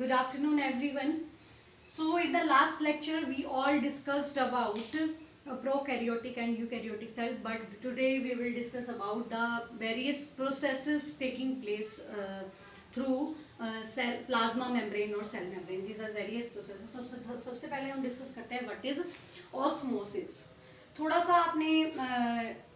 Good afternoon, everyone. So, in the last lecture, we all discussed about prokaryotic and eukaryotic cells, but today we will discuss about the various processes taking place through cell plasma membrane or cell membrane. These are various processes. सबसे पहले हम discuss करते हैं what is osmosis. थोड़ा सा आपने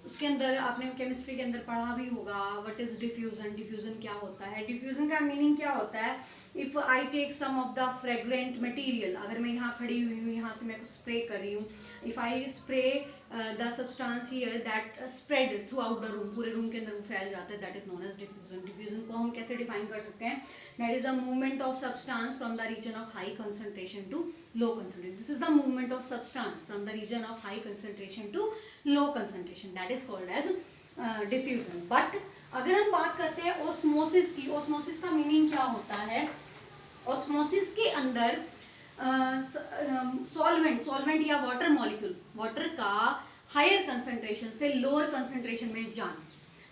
उसके अंदर आपने केमिस्ट्री के अंदर पढ़ा भी होगा व्हाट इज डिफ्यूजन. डिफ्यूजन क्या होता है? डिफ्यूजन का मीनिंग क्या होता है? If I take some of the fragrant material, अगर मैं यहाँ खड़ी हुई हूँ, यहाँ से मैं कुछ स्प्रे कर रही हूँ, if I spray the substance here that spread throughout the room, पूरे रूम के अंदर वो फैल जाता है, that is known as diffusion. Diffusion को हम कैसे डिफाइन कर सकते हैं? That is the movement of substance from the region of high concentration to low concentration. This is the movement of substance from the region of high concentration to low concentration, that is called as diffusion. But अगर हम बात करते हैं osmosis की, osmosis का meaning क्या होता है? ओस्मोसिस के अंदर सॉल्वेंट या वाटर मॉलिक्यूल, वाटर का हायर कंसंट्रेशन से लोअर कंसंट्रेशन में जाना,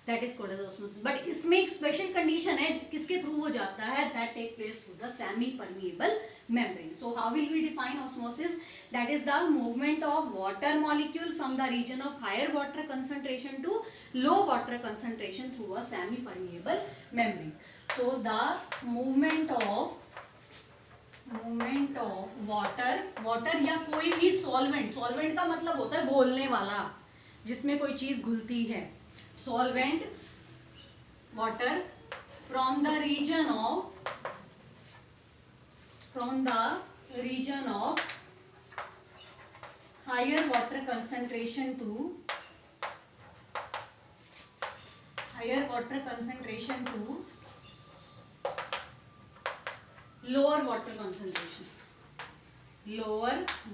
that is called as osmosis. But इसमें एक स्पेशल कंडीशन है, किसके थ्रू हो जाता है? That take place through the semi permeable membrane. So how will we define osmosis? That is the movement of water molecule from the region of higher water concentration to low water concentration through a semi permeable membrane. So the movement of water या कोई भी solvent का मतलब होता है घोलने वाला, जिसमें कोई चीज घुलती है. Solvent water from the region of higher water concentration to lower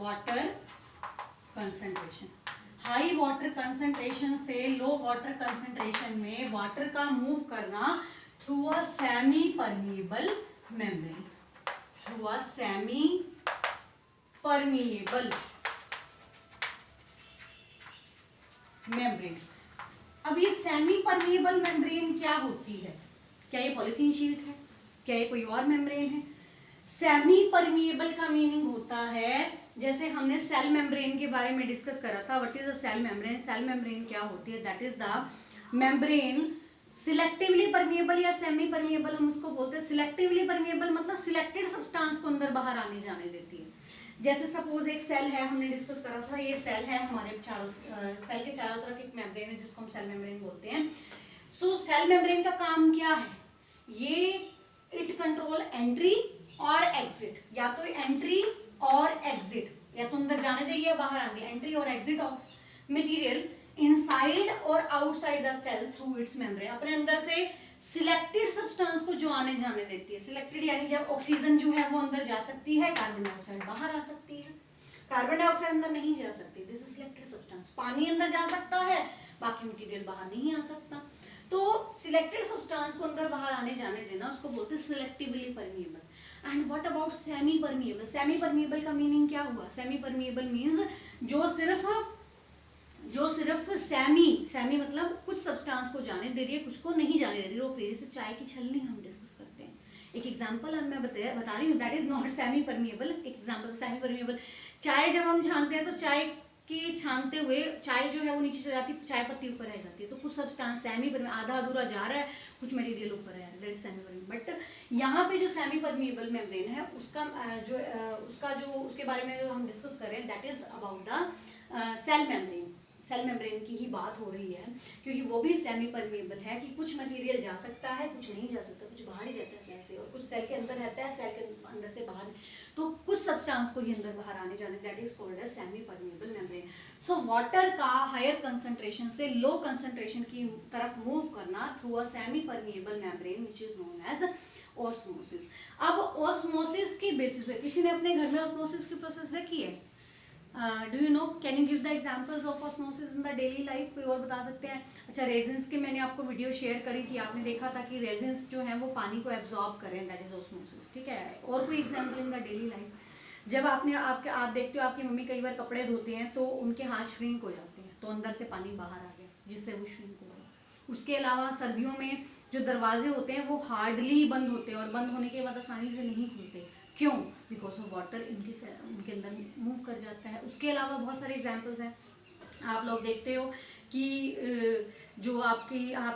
water concentration. High water concentration से लो वाटर कंसंट्रेशन में वाटर का मूव करना through a semi permeable membrane. Through a semi permeable membrane. अब ये सेमी परमिएबल मेम्ब्रेन क्या होती है? क्या ये पॉलीथीन शीट है? क्या ये कोई और मेम्ब्रेन है? सेमी परमिएबल का मीनिंग होता है, जैसे हमने सेल मेम्ब्रेन के बारे में डिस्कस करा था. What is a cell membrane? Cell membrane क्या होती है? That is the membrane selectively permeable या सेमी परमिएबल हम उसको बोलते हैं. सिलेक्टिवली परमिएबल मतलब सिलेक्टेड सब्सटेंस को अंदर बाहर आने जाने देती है. जैसे सपोज एक सेल है, हमने डिस्कस करा था, ये सेल है, हमारे सेल के चारों तरफ एक मेम्ब्रेन है जिसको हम सेल मेम्ब्रेन बोलते हैं. सो सेल मेम्ब्रेन का काम क्या है? ये इट कंट्रोल एंट्री और एग्जिट, या तो एंट्री और एग्जिट, या तो अंदर जाने देगी या बाहर आने, एंट्री और एग्जिट ऑफ मटेरियल इनसाइड और outside the cell through its membrane. अपने अंदर से सिलेक्टेड सब्सटेंस को जो आने जाने देती है. सिलेक्टेड यानी जब ऑक्सीजन जो है वो अंदर जा सकती है, कार्बन डाइऑक्साइड बाहर आ सकती है. कार्बन डाइऑक्साइड अंदर नहीं जा सकती, दिस इज सिलेक्टेड सब्सटेंस. पानी अंदर जा सकता है, बाकी मटेरियल बाहर नहीं आ सकता. तो सिलेक्टेड सब्सटेंस को अंदर बाहर आने जाने देना, उसको बोलते हैं selectively permeable. And what about semi permeable? Semi permeable का मीनिंग क्या हुआ? सेमी परमिएबल मीन्स जो सिर्फ सेमी मतलब कुछ सब्सटेंस को जाने दे रही है, कुछ को नहीं जाने दे रही, रोक रही है. जैसे चाय की छलनी हम डिस्कस करते हैं, एक एग्जांपल मैं बता रही हूँ, that is not semi permeable. Example semi permeable, चाय जब हम छानते हैं तो चाय के छानते हुए चाय जो है वो नीचे चली जाती है, चाय पत्ती ऊपर रह जाती है. तो कुछ सब्सटेंस सेमी परमिएबल, आधा अधूरा जा रहा है, कुछ मटेरियल ऊपर रह रहा है, that is semi permeable. But यहाँ पे जो सेमी परमिएबल मेम्ब्रेन है उसका जो उसके बारे में जो हम डिस्कस कर रहे हैं, that is about the cell membrane. Cell membrane की ही बात हो रही है, क्योंकि वो भी सेमी परमिएबल है कि कुछ मटेरियल जा सकता है, कुछ नहीं जा सकता, कुछ बाहर ही रहता है सेल से, और कुछ सेल के अंदर रहता है, सेल के अंदर से बाहर. तो कुछ सब्सटेंस को ही अंदर बाहर आने जाने, that is called as semi permeable membrane. So water का हायर कंसंट्रेशन से लो कंसंट्रेशन की तरफ मूव करना through a semi permeable membrane which is known as osmosis. अब ऑस्मोसिस की बेसिस पे, किसी ने अपने घर में ऑस्मोसिस की प्रोसेस देखी है? Do you know, can you give the examples of osmosis in the daily life? कोई और बता सकते हैं? अच्छा, रेजिन्स की मैंने आपको वीडियो शेयर करी थी, आपने देखा था कि रेजिन्स जो हैं वो पानी को एब्जॉर्ब करें, दैट इज ऑस्मोसिस. ठीक है. और कोई example in the daily life? जब आप देखते हो आपकी मम्मी कई बार कपड़े धोते हैं तो उनके हाथ श्रिंक हो जाते हैं, तो अंदर से पानी बाहर आ गया जिससे वो श्रिंक हो गया. उसके अलावा सर्दियों में जो दरवाजे होते हैं वो हार्डली बंद होते हैं और बंद होने के बाद आसानी से नहीं खुलते। क्यों? बिकॉज ऑफ वाटर उनके अंदर मूव कर जाता है। उसके अलावा बहुत सारे एग्जाम्पल्स हैं। आप लोग देखते हो कि जो आप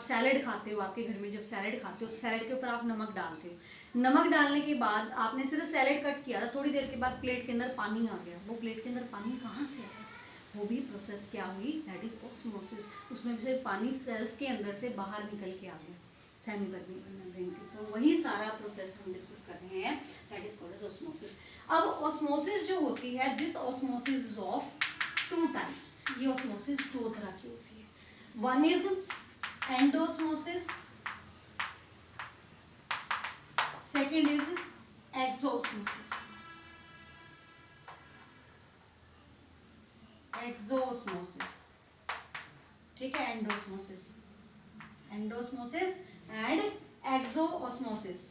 सैलड खाते हो, आपके घर में जब सैलड खाते हो तो सैलड के ऊपर आप नमक डालते हो। नमक डालने के बाद आपने सिर्फ सैलड कट किया, थोड़ी देर के बाद प्लेट के अंदर पानी आ गया। वो प्लेट के अंदर पानी कहाँ से आया? वो भी प्रोसेस क्या हुई? That is osmosis. उसमें से पानी सेल्स के अंदर से बाहर निकल के आ गया सेमी परमिएबल मेम्ब्रेन के। तो वही सारा प्रोसेस हम डिस्कस कर रहे हैं, that is called as osmosis. अब ऑस्मोसिस जो होती है, this osmosis is of two types. ये ऑस्मोसिस दो तरह की होती है। One is endosmosis, second is exosmosis. Exosmosis, ठीक है, एंडोस्मोसिस एंड एक्सोस्मोसिस,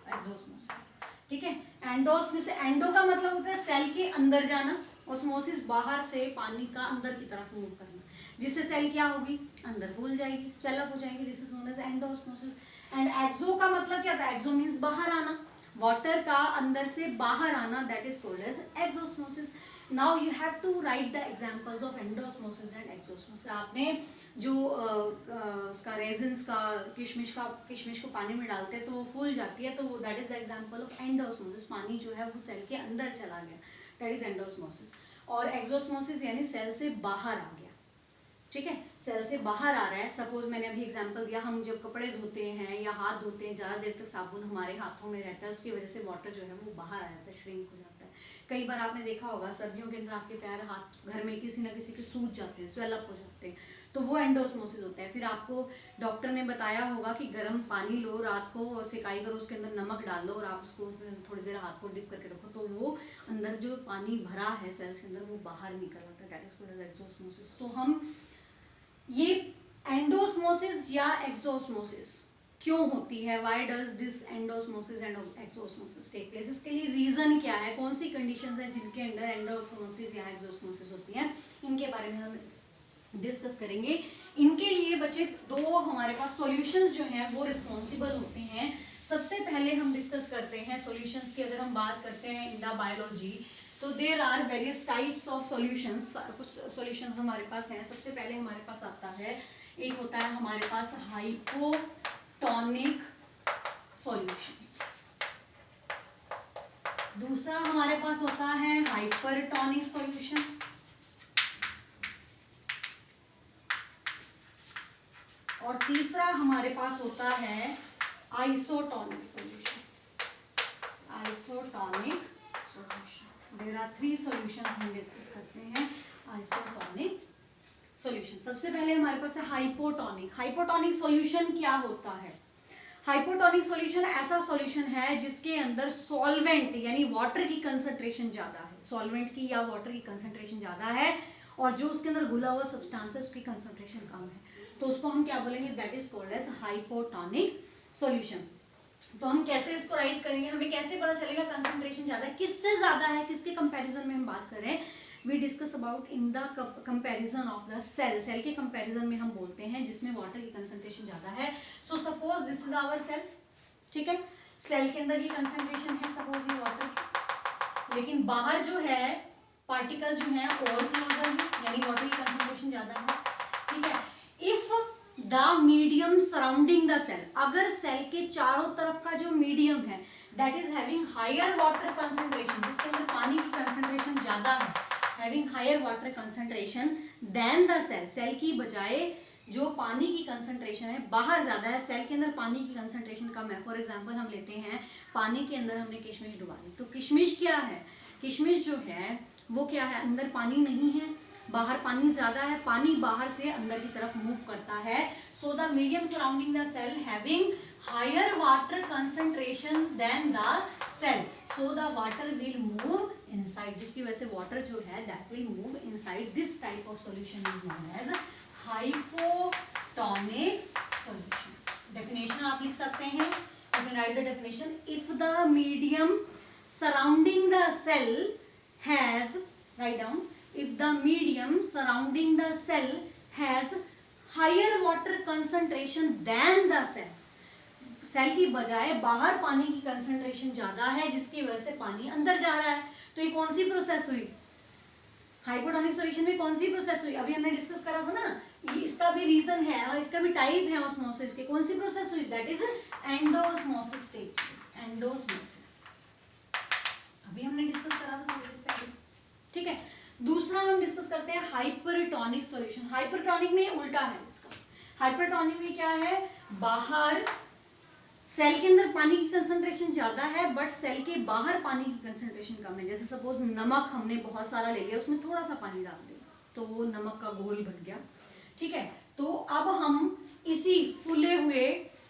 एक्सोस्मोसिस, ठीक है। एंडोस्मोसिस, एंडो का मतलब होता है सेल के अंदर जाना, ऑस्मोसिस बाहर से पानी का अंदर की तरफ मूव करना, जिससे सेल क्या होगी? अंदर फूल जाएगी, स्वेलअप हो जाएगी। This is known as endosmosis. And exo का मतलब क्या होता है? एक्सो मींस बाहर आना, वाटर का अंदर से बाहर आना, that is called as exosmosis. Now you have to write the examples of endosmosis and exosmosis. आपने जो उसका रेजिन्स का, किशमिश को पानी में डालते हैं तो वो फूल जाती है, तो that is the example of endosmosis. पानी जो है वो सेल के अंदर चला गया, दैट इज एंडोस्मोसिस। और एक्सोस्मोसिस यानी सेल से बाहर आ गया, ठीक है, सेल से बाहर आ रहा है। सपोज मैंने अभी एग्जांपल दिया, हम जब कपड़े धोते हैं या हाथ धोते हैं, ज़्यादा देर तक साबुन हमारे हाथों में रहता है, उसकी वजह से वाटर जो है वो बाहर आ जाता है, श्रिंक हो जाता है। कई बार आपने देखा होगा सर्दियों के अंदर आपके पैर हाथ घर में किसी ना किसी के सूज जाते हैं, स्वेलअप हो जाते हैं, तो वो एंडोस्मोसिस होता है। फिर आपको डॉक्टर ने बताया होगा कि गर्म पानी लो, रात को सिकाई करो, उसके अंदर नमक डाल लो और आप उसको थोड़ी देर हाथ को डिप करके रखो, तो वो अंदर जो पानी भरा है सेल्स के अंदर वो बाहर निकल आता है, दैट इज कॉल्ड एक्सोस्मोसिस। तो हम ये एंडोस्मोसिस या एक्सोस्मोसिस क्यों होती है, why does this endosmosis and exosmosis take place, इसके लिए रीजन क्या है, कौन सी कंडीशंस हैं जिनके अंदर एंडोस्मोसिस या एक्सोस्मोसिस होती है, इनके बारे में हम डिस्कस करेंगे। इनके लिए बच्चे दो हमारे पास सॉल्यूशंस जो हैं वो रिस्पॉन्सिबल होते हैं। सबसे पहले हम डिस्कस करते हैं सॉल्यूशंस की। अगर हम बात करते हैं इन द बायोलॉजी, तो there are various types of solutions. कुछ सॉल्यूशंस हमारे पास हैं। सबसे पहले हमारे पास आता है, एक होता है हमारे पास हाइपोटोनिक सॉल्यूशन, दूसरा हमारे पास होता है हाइपरटोनिक सॉल्यूशन, और तीसरा हमारे पास होता है isotonic solution. Isotonic solution, there are 3 solution हम डिस्कस करते हैं आइसोटोनिक सॉल्यूशन। सबसे पहले हमारे पास है हाइपोटोनिक। हाइपोटोनिक सॉल्यूशन क्या होता है? हाइपोटोनिक सॉल्यूशन ऐसा सॉल्यूशन है जिसके अंदर सॉल्वेंट यानी वाटर की कंसंट्रेशन ज्यादा है, सॉल्वेंट की या वाटर की कंसंट्रेशन ज्यादा है, और जो उसके अंदर घुला हुआ सब्सटेंस है उसकी कंसंट्रेशन कम है, तो उसको हम क्या बोलेंगे? That is called as hypotonic solution. तो हम कैसे इसको राइट करेंगे, हमें कैसे पता चलेगा कंसंट्रेशन ज्यादा है, किससे ज्यादा है, किसके कंपैरिजन में हम बात करें? We discuss about in the comparison of the cell. Cell के कंपैरिजन में हम बोलते हैं जिसमें वाटर की कंसंट्रेशन ज्यादा है। So suppose this is our cell, ठीक है, सेल के अंदर की कंसंट्रेशन है सपोज ये वाटर, लेकिन बाहर जो है पार्टिकल्स जो हैं और क्लोजर है यानी वाटर की कंसंट्रेशन ज्यादा है, ठीक है। If the medium surrounding the cell, अगर सेल के चारों तरफ का जो मीडियम है that is having higher water concentration, जिसके अंदर पानी की कंसंट्रेशन ज्यादा है, having higher water concentration than the cell, cell की बजाय जो पानी की कंसंट्रेशन है बाहर ज्यादा है, सेल के अंदर पानी की कंसंट्रेशन कम है। फॉर एग्जांपल हम लेते हैं पानी के अंदर हमने किशमिश डुबा दी, तो किशमिश क्या है? किशमिश जो है वो क्या है? अंदर पानी नहीं है, बाहर पानी ज्यादा है, पानी बाहर से अंदर की तरफ मूव करता है। So the medium surrounding the cell having higher water concentration than the cell, so the water will move inside, जिसकी वजह से वाटर जो है that will move inside. This type of solution is known as hypotonic solution. Definition आप लिख सकते हैं, you can write the definition. If the medium surrounding the cell has, write down, if the medium surrounding the cell has higher water concentration than the cell, cell की बजाय बाहर पानी की concentration ज्यादा है, जिसकी वजह से पानी अंदर जा रहा है। तो ये कौन सी प्रोसेस हुई, हाइपोटोनिक सॉल्यूशन में कौन सी प्रोसेस हुई, अभी हमने डिस्कस करा था ना, ये इसका भी रीजन है और इसका भी टाइप है ऑस्मोसिस के, कौन सी प्रोसेस हुई, that is endosmosis take place, endosmosis, अभी हमने डिस्कस करा था पहले, ठीक है। दूसरा हम डिस्कस करते हैं हाइपरटोनिक सॉल्यूशन। हाइपरटोनिक में उल्टा है इसका, हाइपरटोनिक में क्या है, बाहर सेल के अंदर पानी की कंसंट्रेशन ज्यादा है बट सेल के बाहर पानी की कंसंट्रेशन कम है। जैसे सपोज नमक हमने बहुत सारा ले लिया, उसमें थोड़ा सा पानी डाल दिया तो वो नमक का घोल बन गया, ठीक है। तो अब हम इसी फूले हुए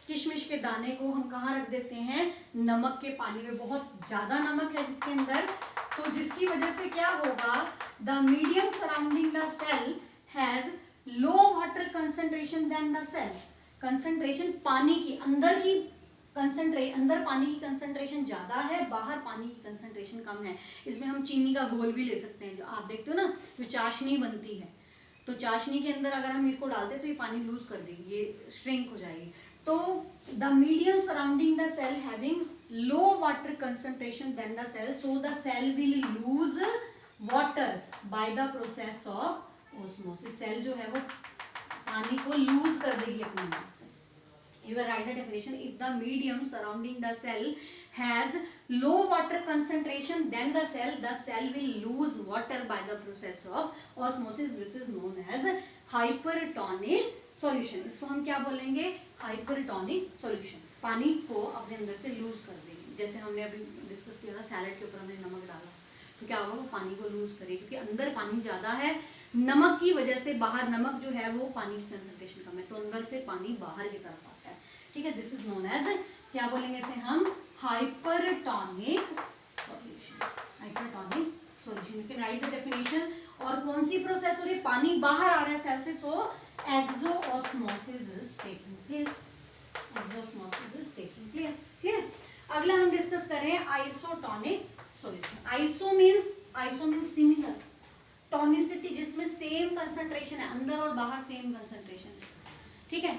किशमिश के दाने को हम कहाँ रख देते हैं, नमक के पानी में, बहुत ज्यादा नमक है जिसके अंदर, तो जिसकी वजह से क्या होगा, the medium surrounding the cell has low water concentration than the cell, concentration पानी की अंदर की अंदर पानी की कंसंट्रेशन ज्यादा है, बाहर पानी की कंसंट्रेशन कम है। इसमें हम चीनी का घोल भी ले सकते हैं, जो आप देखते हो ना जो चाशनी बनती है, तो चाशनी के अंदर अगर हम इसको डालते हैं तो ये पानी लूज कर देगी, ये श्रिंक हो जाएगी। तो the medium surrounding the cell having low water concentration than the cell, so the cell will lose water by the process of osmosis, cell जो है वो पानी को लूज कर देगी अपने अंदर से। You can write the definition. If the medium surrounding the cell has low water concentration than the cell will lose water by the process of osmosis. This is known as hypertonic solution. इसको हम क्या बोलेंगे, hypertonic solution. पानी को अपने अंदर से loose कर देगी, जैसे हमने अभी डिस्कस किया था सैलेड के ऊपर हमने नमक डाला तो क्या होगा, वो पानी को लूज करेगी क्योंकि अंदर पानी ज्यादा है, नमक की वजह से बाहर नमक जो है वो पानी की कंसंट्रेशन कम है, तो अंदर से पानी बाहर की तरफ आता है, ठीक है। दिस इज नोन एज, क्या बोलेंगे इसे हम, hypertonic solution, hypertonic solution. You can write the definition. और कौन सी प्रोसेस हो रही है, पानी बाहर आ रहा है सेल से, तो exosmosis is taking place, exosmosis is taking place, clear. अगला हम डिस्कस कर रहे हैं isotonic solution. Iso means similar, tonicity जिसमें सेम कंसंट्रेशन है, अंदर और बाहर सेम कंसंट्रेशन है, ठीक है।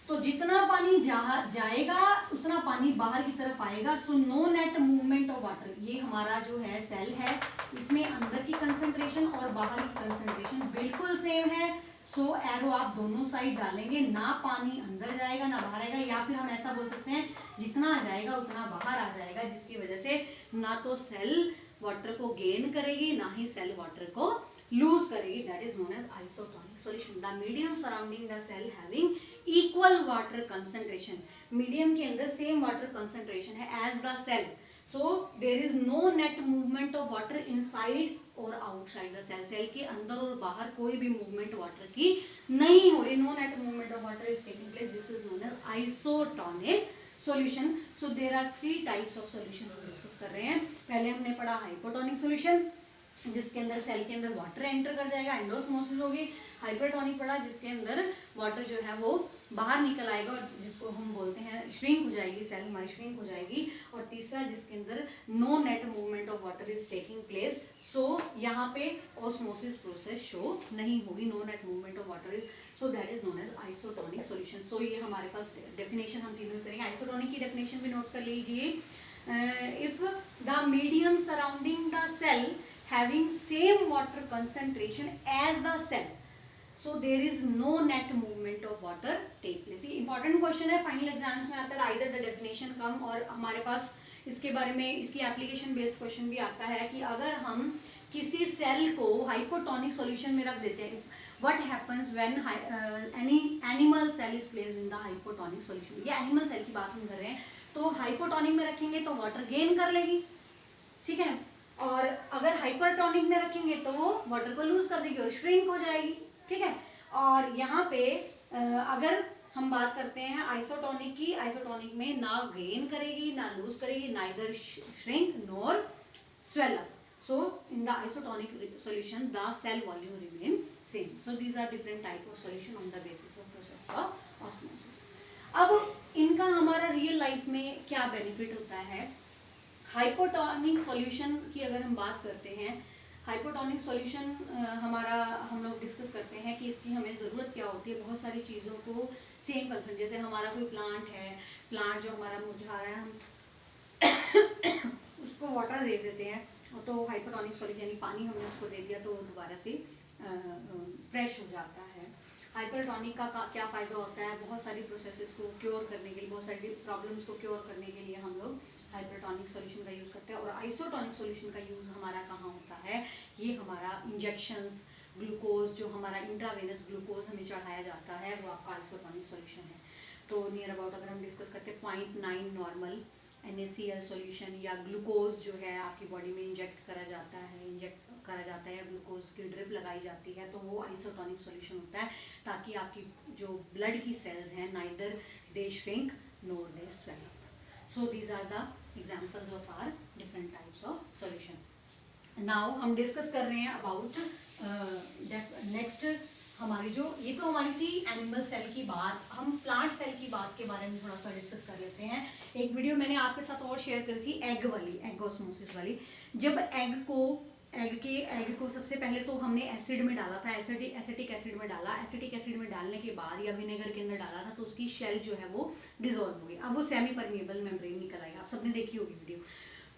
तो जितना पानी जाएगा उतना पानी बाहर की तरफ आएगा। So no net movement of water, ये हमारा जो है सेल है, इसमें अंदर की कंसंट्रेशन और बाहर की कंसंट्रेशन बिल्कुल सेम है। सो एरो आप दोनों साइड डालेंगे, ना पानी अंदर जाएगा ना बाहर आएगा, या फिर हम ऐसा बोल सकते हैं जितना जाएगा उतना बाहर आ जाएगा, जिसकी वजह से ना तो सेल वाटर को गेन करेगी ना ही सेल वाटर को लूज करेगी। That is known as isotonic solution. The medium surrounding the cell having equal water concentration, medium के अंदर सेम वाटर कंसंट्रेशन है as the cell, so there is no net movement of water inside और outside the cell, cell के अंदर और बाहर कोई भी मूवमेंट वाटर की नहीं हो रही, no net movement of water is taking place, this is known as isotonic solution. So there are 3 types of solution हम डिस्कस कर रहे हैं। पहले हमने पढ़ा हाइपोटोनिक सॉल्यूशन, जिसके अंदर सेल के अंदर वाटर एंटर कर जाएगा, एंडोस्मोसिस होगी। हाइपरटोनिक पढ़ा, जिसके अंदर वाटर जो है वो बाहर निकल आएगा और जिसको हम बोलते हैं श्रिंक हो जाएगी, सेल हमारी श्रिंक हो जाएगी। और तीसरा जिसके अंदर no net movement of water is taking place, so यहाँ पे ऑस्मोसिस प्रोसेस शो नहीं होगी, no net movement of water is, so that is known as isotonic solution. So ये हमारे पास डेफिनेशन हम तीनों करेंगे। आइसोटोनिक की डेफिनेशन भी नोट कर लीजिए। If the medium surrounding the cell having same water concentration as the cell, so there is no net movement of water take place. ये important question है, final exams में आता है, either the definition come और हमारे पास इसके बारे में इसकी application based question भी आता है कि अगर हम किसी सेल को हाइपोटोनिक सॉल्यूशन में रख देते हैं, what happens when any animal cell is placed in the hypotonic solution। ये एनिमल सेल की बात हम कर रहे हैं, तो हाइपोटोनिक में रखेंगे तो वाटर गेन कर लेगी, ठीक है, और अगर हाइपरटोनिक में रखेंगे तो वो वाटर को लूज कर देगी और श्रिंक हो जाएगी, ठीक है। और यहाँ पे अगर हम बात करते हैं आइसोटोनिक की, आइसोटोनिक में ना गेन करेगी ना लूज करेगी, neither shrink nor swell up, so in the isotonic solution the cell volume remain same. So these are different type of solution on the basis of process of osmosis. अब इनका हमारा real life में क्या benefit होता है। Hypotonic solution की अगर हम बात करते हैं, हाइपोटोनिक सॉल्यूशन हमारा हम लोग डिस्कस करते हैं कि इसकी हमें ज़रूरत क्या होती है। बहुत सारी चीज़ों को सेम कंसर्न, जैसे हमारा कोई प्लांट है, प्लांट जो हमारा मुरझा रहा है, हम उसको वाटर दे देते हैं तो हाइपोटोनिक सॉल्यूशन यानी पानी हमने उसको दे दिया तो दोबारा से फ्रेश हो जाता है। हाइपरटोनिक का क्या फ़ायदा होता है, बहुत सारी प्रोसेसेस को क्योर करने के लिए, बहुत सारी प्रॉब्लम्स को क्योर करने के लिए हम लोग हाइपरटोनिक सॉल्यूशन का यूज़ करते हैं। और आइसोटोनिक सॉल्यूशन का यूज़ हमारा कहाँ होता है, ये हमारा इंजेक्शंस, ग्लूकोज जो हमारा इंट्रावेनस ग्लूकोज हमें चढ़ाया जाता है वो आपका आइसोटोनिक सॉल्यूशन है। तो नियर अबाउट अगर हम डिस्कस करते हैं 0.9 नॉर्मल NaCl सॉल्यूशन या ग्लूकोज जो है आपकी बॉडी में इंजेक्ट करा जाता है, ग्लूकोज की ड्रिप लगाई जाती है, तो वो आइसोटोनिक सॉल्यूशन होता है, ताकि आपकी जो ब्लड की सेल्स हैं neither they shrink nor they swell up. So these are the examples of are different types of solution. Now हम डिस्कस कर रहे हैं अबाउट नेक्स्ट हमारी जो, ये तो हमारी थी एनिमल सेल की बात, हम प्लांट सेल की बात के बारे में थोड़ा सा डिस्कस कर लेते हैं। एक वीडियो मैंने आपके साथ और शेयर करी थी एग वाली, एग ऑस्मोसिस वाली। जब एग को सबसे पहले तो हमने एसिड में डाला था, एसिटिक एसिड में डाला, एसिटिक एसिड में डालने के बाद या विनेगर के अंदर डाला था तो उसकी शेल जो है वो डिजोल्व हो गई। अब वो सेमी परमिएबल मेम्ब्रेन निकल आई, आप सबने देखी होगी वीडियो।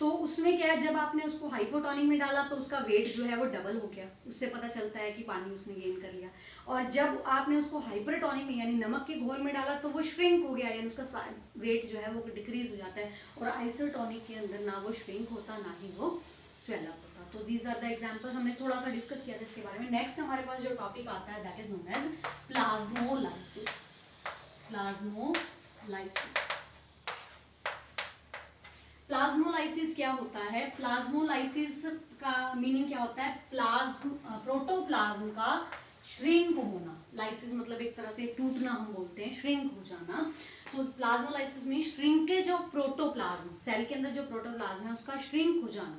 तो उसमें क्या है, जब आपने उसको हाइपोटोनिक में डाला तो उसका वेट जो है वो डबल हो गया, उससे पता चलता है कि पानी उसने गेन कर लिया। और जब आपने उसको हाइपरटोनिक में यानी नमक के घोल में डाला तो वो श्रिंक हो गया, यानी उसका वेट जो है वो डिक्रीज हो जाता है। और आइसोटोनिक के अंदर ना वो श्रिंक होता ना ही वो स्वेल अप होता। तो दीज आर द एग्जांपल्स, हमने थोड़ा सा डिस्कस किया था इसके बारे में। नेक्स्ट हमारे पास जो टॉपिक आता है that is known as plasmolysis. Plasmolysis क्या होता है? प्लाज्मोलाइसिस का मीनिंग क्या होता है? प्रोटोप्लाज्म का श्रिंक होना। लाइसिस मतलब एक तरह से टूटना हम बोलते हैं, श्रिंक हो जाना। सो प्लाज्मोलाइसिस में श्रिंकेज ऑफ प्रोटोप्लाज्म, सेल के अंदर जो प्रोटोप्लाज्म है उसका श्रिंक हो जाना,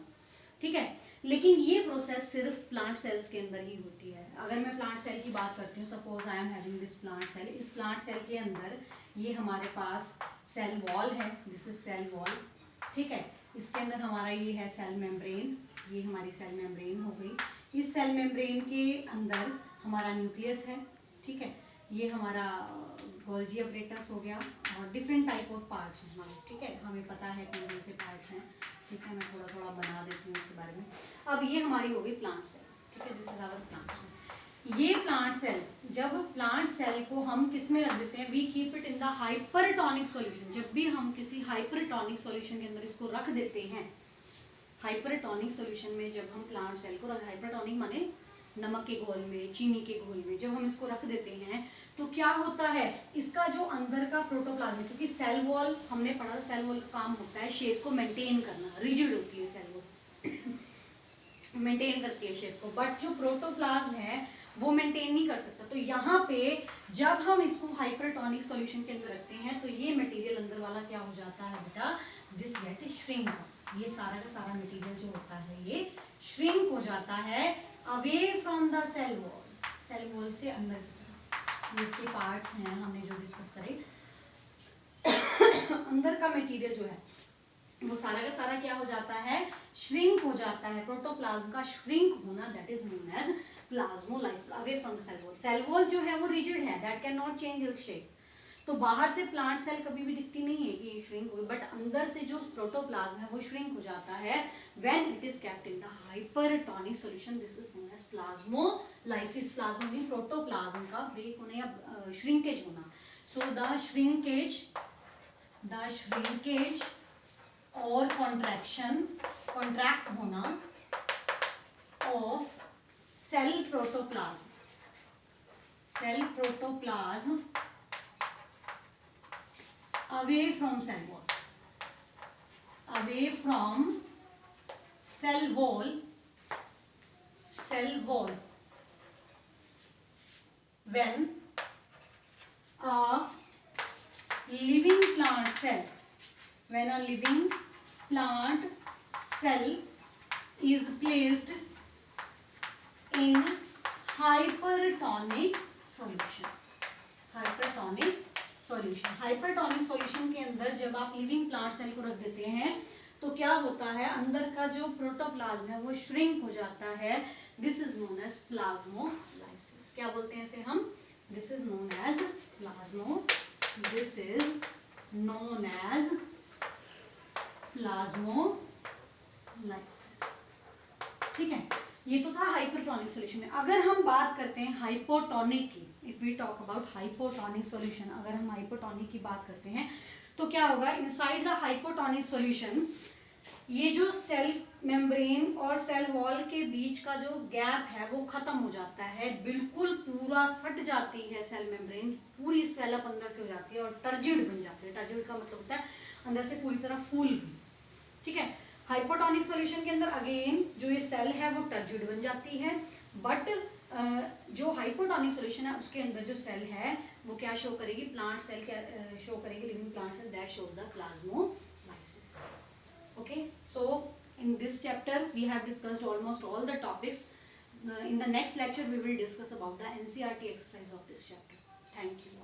ठीक है। लेकिन ये प्रोसेस सिर्फ प्लांट सेल्स के अंदर ही होती है। अगर मैं प्लांट सेल की बात करती हूँ, suppose I am having this plant cell, इस प्लांट सेल के अंदर ये हमारे पास सेल वॉल है, दिस इज सेल वॉल, ठीक है। इसके अंदर हमारा ये है सेल मेम्ब्रेन, ये हमारी सेल मेम्ब्रेन हो गई। इस सेल मेम्ब्रेन के अंदर हमारा न्यूक्लियस है, ठीक है। ये हमारा गोल्जी अपरेटस हो गया और डिफरेंट टाइप ऑफ पार्ट्स हैं हमारे, ठीक है। हमें पता है कौन कौन से पार्ट्स हैं, ठीक है। मैं थोड़ा थोड़ा बना देती हूँ इसके बारे में। अब ये हमारी हो गई प्लांट सेल, ठीक है, this is our plant cell. ये प्लांट सेल, जब प्लांट सेल को हम किस में रख देते हैं, we keep it in the hypertonic solution. जब भी हम किसी हाइपरटोनिक सॉल्यूशन के अंदर इसको रख देते हैं, हाइपरटोनिक सॉल्यूशन में जब हम प्लांट सेल को रख, हाइपरटोनिक माने नमक के घोल में, चीनी के घोल में, जब हम इसको रख देते हैं तो क्या होता है, इसका जो अंदर का प्रोटोप्लाज्म, क्योंकि सेल वॉल हमने पढ़ा, सेल वॉल का काम होता है शेप को मेंटेन करना, रिजिड होती है सेल वॉल मेंटेन करती है शेप को, बट जो प्रोटोप्लाज्म है वो मेंटेन नहीं कर सकता। तो यहाँ पे जब हम इसको हाइपरटोनिक सॉल्यूशन के अंदर रखते हैं तो ये मटेरियल अंदर वाला क्या हो जाता है बेटा, दिस गेट श्रिंक। ये सारा का सारा मटेरियल जो होता है ये श्रिंक हो जाता है away from the cell wall, cell wall से अंदर की तरफ। ये इसके पार्ट्स हैं हमने जो डिस्कस करे। अंदर का मटेरियल जो है वो सारा का सारा क्या हो जाता है, श्रिंक हो जाता है। प्रोटोप्लाज्म का श्रिंक होना that is known as plasmolysis away from the cell wall. Cell wall जो है वो रिजिड है, that cannot change its shape. तो बाहर से प्लांट सेल कभी भी दिखती नहीं है कि ये श्रिंक हो गई, बट अंदर से जो प्रोटोप्लाज्म है वो श्रिंक हो जाता है when it is kept in the hypertonic solution. This is known as plasmolysis. Plasma mean protoplasm का ब्रेक होना या श्रिंकेज होना। सो द श्रिंकेज और कॉन्ट्रैक्ट होना of cell protoplasm away from cell wall when a living plant cell is placed in hypertonic solution। Hypertonic solution के अंदर जब आप लिविंग प्लांट सेल को रख देते हैं तो क्या होता है, अंदर का जो प्रोटोप्लाज्म है वो श्रिंक हो जाता है। This is known as plasmolysis. क्या बोलते हैं इसे हम? This is known as plasmolysis. ठीक है, ये तो था हाइपरटोनिक सॉल्यूशन में। अगर हम बात करते हैं हाइपोटोनिक की, if we talk about hypotonic solution, अगर हम हाइपोटोनिक की बात करते हैं तो क्या होगा, इनसाइड द हाइपोटोनिक सॉल्यूशन ये जो सेल मेम्ब्रेन और सेल वॉल के बीच का जो गैप है वो खत्म हो जाता है, बिल्कुल पूरा सट जाती है सेल मेम्ब्रेन, पूरी सेल अप अंदर से हो जाती है और टर्जिड बन जाती है। टर्जिड का मतलब होता है अंदर से पूरी तरह फूल गई। ठीक है, हाइपोटोनिक सॉल्यूशन के अंदर अगेन जो ये सेल है वो टर्जिड बन जाती है, बट जो हाइपोटोनिक सॉल्यूशन है उसके अंदर जो सेल है वो क्या शो करेगी, प्लांट सेल शो करेगी, living plant cell that shows the plasmolysis. Okay, so in this chapter we have discussed almost all the topics. In the next lecture we will discuss about the NCERT exercise of this chapter. Thank you.